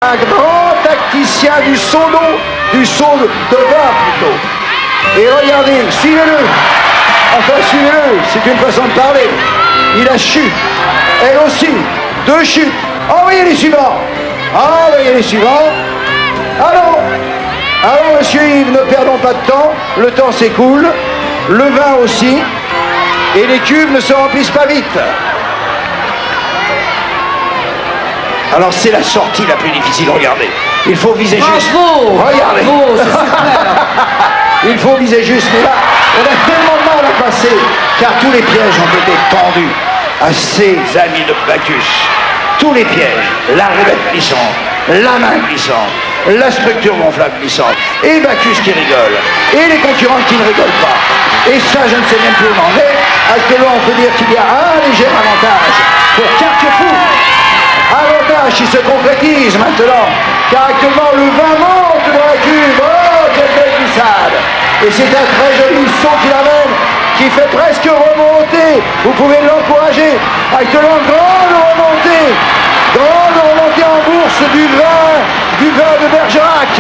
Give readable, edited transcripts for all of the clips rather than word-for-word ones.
Un grand tacticien du saut d'eau, du saut de vin plutôt. Et regardez, suivez-le. Enfin, suivez-le, c'est une façon de parler. Il a chute. Elle aussi, 2 chutes. Envoyez les suivants. Envoyez les suivants. Allons, monsieur Yves, ne perdons pas de temps. Le temps s'écoule. Le vin aussi. Et les cuves ne se remplissent pas vite. Alors c'est la sortie la plus difficile, regardez. Il faut viser juste. Regardez. Bravo, c'est super. Il faut viser juste, mais là, on a tellement de mal à passer, car tous les pièges ont été tendus à ces amis de Bacchus. Tous les pièges, la roulette glissante, la main glissante, la structure gonflable glissante, et Bacchus qui rigole, et les concurrents qui ne rigolent pas. Et ça, je ne sais même plus où on en est. Actuellement, on peut dire qu'il y a un léger avantage pour Carquefou. Avantage qui se concrétise maintenant, car actuellement le vin monte dans la cuve. Oh, quelle belle glissade! Et c'est un très joli saut qu'il amène, qui fait presque remonter. Vous pouvez l'encourager. Actuellement, grande remontée en bourse du vin de Bergerac.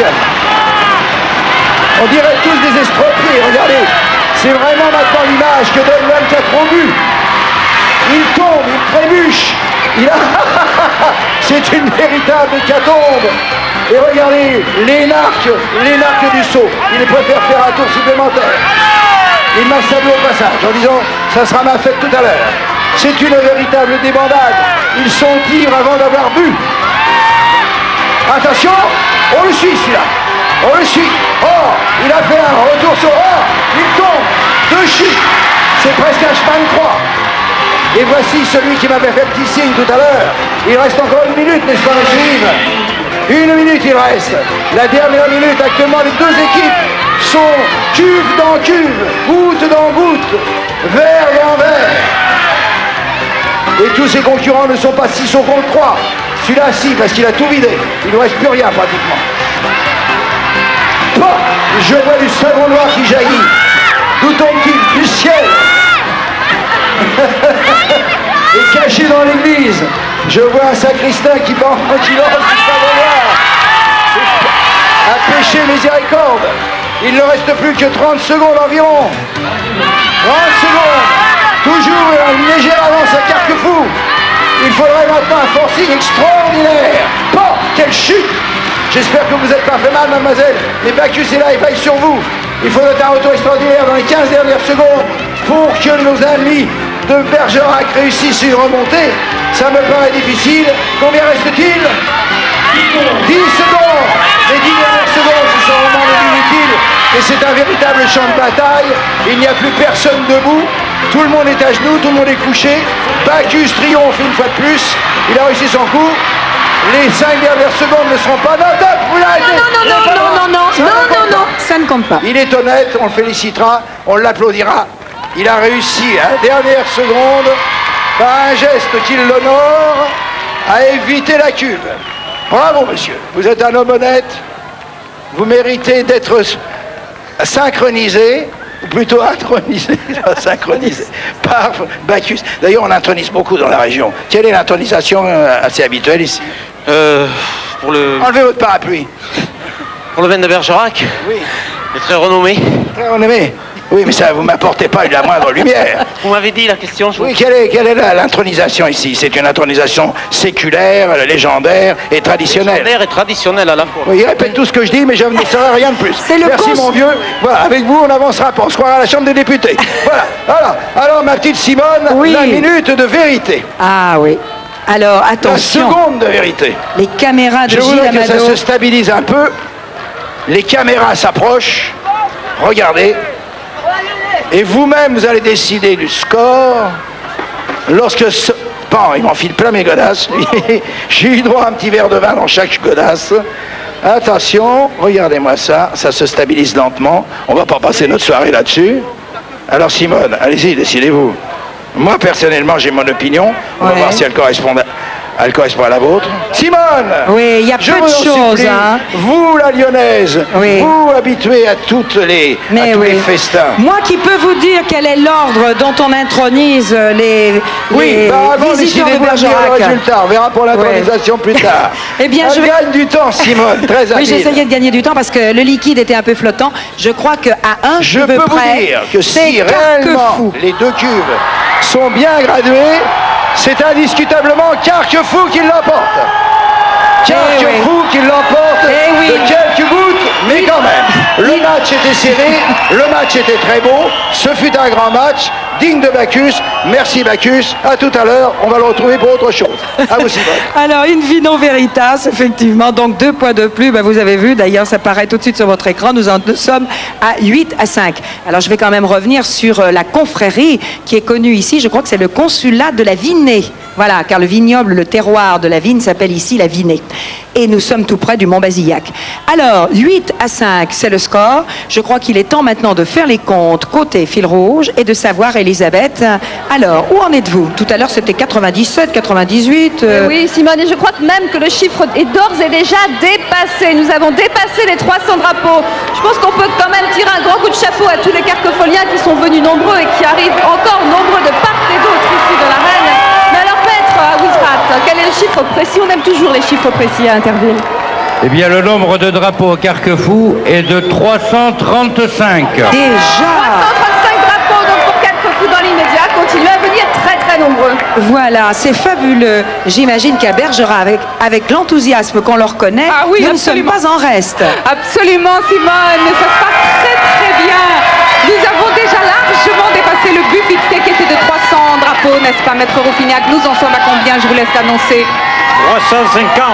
On dirait tous des estropiés, regardez. C'est vraiment maintenant l'image que donne l'homme qui a trop bu. Il tombe, il trébuche. C'est une véritable hécatombe. Et regardez, l'énarque du saut. Il préfère faire un tour supplémentaire. Il m'a salué au passage en disant « ça sera ma fête tout à l'heure ». C'est une véritable débandade. Ils sont ivres avant d'avoir bu. Attention, on le suit celui-là. On le suit. Oh, il a fait un retour sur... Oh, il tombe. 2 chutes. C'est presque un chemin de croix. Et voici celui qui m'avait fait petit signe tout à l'heure. Il reste encore 1 minute, n'est-ce pas, monsieur Yves? 1 minute il reste. La dernière minute, actuellement, les 2 équipes sont cuve dans cuve, goutte dans goutte, verre dans verre. Et tous ses concurrents ne sont pas 6 au contre 3. Celui-là, si, parce qu'il a tout vidé. Il ne reste plus rien, pratiquement. Bon, je vois du savon noir qui jaillit. D'où tombe-t-il? Du ciel. Et caché dans l'église, je vois un sacristain qui lance du savon noir. Un péché miséricorde. Il ne reste plus que 30 secondes environ. 30 secondes. Toujours une légère avance à Carquefou. Il faudrait maintenant un forcing extraordinaire. Bon, quelle chute. J'espère que vous n'êtes pas fait mal, mademoiselle. Mais Bacchus est là, il veille sur vous. Il faudrait un retour extraordinaire dans les 15 dernières secondes pour que nos amis de Bergerac réussissent une remontée. Ça me paraît difficile. Combien reste-t-il? 10 secondes. Les 10 dernières secondes, ce sont vraiment inutiles. Et c'est un véritable champ de bataille. Il n'y a plus personne debout. Tout le monde est à genoux, tout le monde est couché. Bacchus triomphe une fois de plus. Il a réussi son coup. Les 5 dernières secondes ne seront pas... Non, ça ne compte pas. Il est honnête, on le félicitera, on l'applaudira. Il a réussi à la dernière seconde, par un geste qui l'honore, à éviter la cuve. Bravo, monsieur. Vous êtes un homme honnête. Vous méritez d'être synchronisé, ou plutôt intronisé, synchronisé, par Bacchus. D'ailleurs, on intronise beaucoup dans la région. Quelle est l'intronisation assez habituelle ici? Enlevez votre parapluie. Pour le vin de Bergerac? Oui. Il est très renommé. Très renommé. Oui, mais ça, vous m'apportez pas la moindre lumière. Vous m'avez dit la question. Oui, quelle est l'intronisation ici? C'est une intronisation séculaire, légendaire et traditionnelle. Légendaire et traditionnelle à la fois. Oui, il répète tout ce que je dis, mais je ne saurais rien de plus. Merci, mon vieux. Voilà, avec vous, on n'avancera pas. On se croira à la Chambre des députés. Voilà. Alors, ma petite Simone, oui. La minute de vérité. Ah oui. Alors, attention. La seconde de vérité. Les caméras de Gilles Amado. Je voudrais que ça se stabilise un peu. Les caméras s'approchent. Regardez. Et vous-même, vous allez décider du score. Lorsque Bon, il m'enfile plein mes godasses. J'ai eu droit à un petit verre de vin dans chaque godasse. Attention, regardez-moi ça. Ça se stabilise lentement. On va pas passer notre soirée là-dessus. Alors Simone, allez-y, décidez-vous. Moi, personnellement, j'ai mon opinion. On va voir si elle correspond Elle correspond à la vôtre. Simone! Oui, il y a je peu de vous en choses. supplie, Hein. vous, la Lyonnaise, Oui. vous habituée à tous les festins. Moi qui peux vous dire quel est l'ordre dont on intronise les avant visiteurs de décidez-vous à dire le Bergerac. résultat. On verra pour l'intronisation plus tard. Eh bien, elle gagne du temps, Simone, très habile. Oui, j'essayais de gagner du temps parce que le liquide était un peu flottant. Je crois qu'à un je cheveu peux près, vous dire que c'est si réellement Carquefou. les deux cuves sont bien graduées, c'est indiscutablement Carquefou qui l'emporte. Carquefou qui l'emporte de quelques gouttes, mais quand même. Le match était serré, le match était très beau, ce fut un grand match, digne de Bacchus. Merci Bacchus, à tout à l'heure, on va le retrouver pour autre chose. À vous Simone. Alors, in vino veritas, effectivement, donc 2 points de plus, vous avez vu, d'ailleurs ça paraît tout de suite sur votre écran, nous sommes à 8-5. Alors je vais quand même revenir sur la confrérie qui est connue ici, je crois que c'est le consulat de la Vinée. Voilà, car le vignoble, le terroir de la vigne s'appelle ici la Vinée. Et nous sommes tout près du Mont-Bazillac. Alors, 8-5, c'est le score. Je crois qu'il est temps maintenant de faire les comptes côté fil rouge et de savoir, Elisabeth, alors, où en êtes-vous? Tout à l'heure, c'était 97, 98... Oui, Simone, et je crois que même que le chiffre est d'ores et déjà dépassé. Nous avons dépassé les 300 drapeaux. Je pense qu'on peut quand même tirer un grand coup de chapeau à tous les carquefoliens qui sont venus nombreux et qui arrivent encore nombreux de part et d'autre ici de l'arène. Mais alors, maître, à Wisrat, quel est le chiffre précis? On aime toujours les chiffres précis à Interville. Eh bien, le nombre de drapeaux au Carquefou est de 335. Déjà 335 drapeaux donc pour Carquefou dans l'immédiat. Continuez à venir très très nombreux. Voilà, c'est fabuleux. J'imagine qu'à Bergerac, avec l'enthousiasme qu'on leur connaît, Ah oui, nous ne sommes absolument. pas en reste. Absolument, Simone, ça se passe très très bien. Nous avons déjà largement dépassé le but fixé qui était de 300 drapeaux, n'est-ce pas, Maître Rouffignac? Nous en sommes à combien? Je vous laisse l'annoncer. 350. 350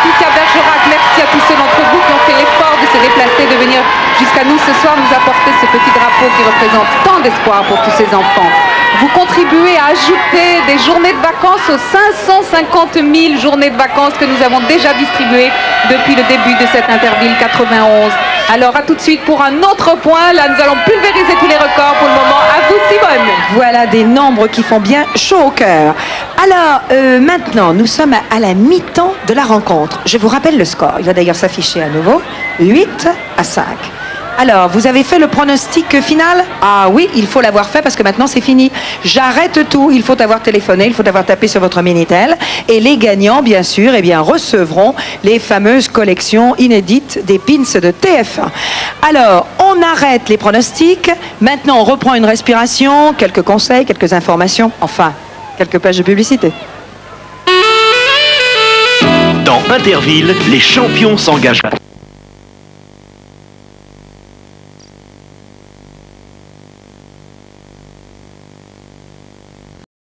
ici à Bergerac. Merci à tous ceux d'entre vous qui ont fait l'effort de se déplacer, de venir jusqu'à nous ce soir nous apporter ce petit drapeau qui représente tant d'espoir pour tous ces enfants. Vous contribuez à ajouter des journées de vacances aux 550 000 journées de vacances que nous avons déjà distribuées depuis le début de cette Interville 91. Alors à tout de suite pour un autre point. Là, nous allons pulvériser tous les records pour le moment. À vous, Simone. Voilà des nombres qui font bien chaud au cœur. Alors, maintenant, nous sommes à la mi-temps de la rencontre. Je vous rappelle le score. Il va d'ailleurs s'afficher à nouveau. 8-5. Alors, vous avez fait le pronostic final? Ah oui, il faut l'avoir fait parce que maintenant c'est fini. J'arrête tout. Il faut avoir téléphoné, il faut avoir tapé sur votre Minitel. Et les gagnants, bien sûr, eh bien, recevront les fameuses collections inédites des pins de TF1. Alors, on arrête les pronostics. Maintenant, on reprend une respiration, quelques conseils, quelques informations. Enfin, quelques pages de publicité. Dans Interville, les champions s'engagent.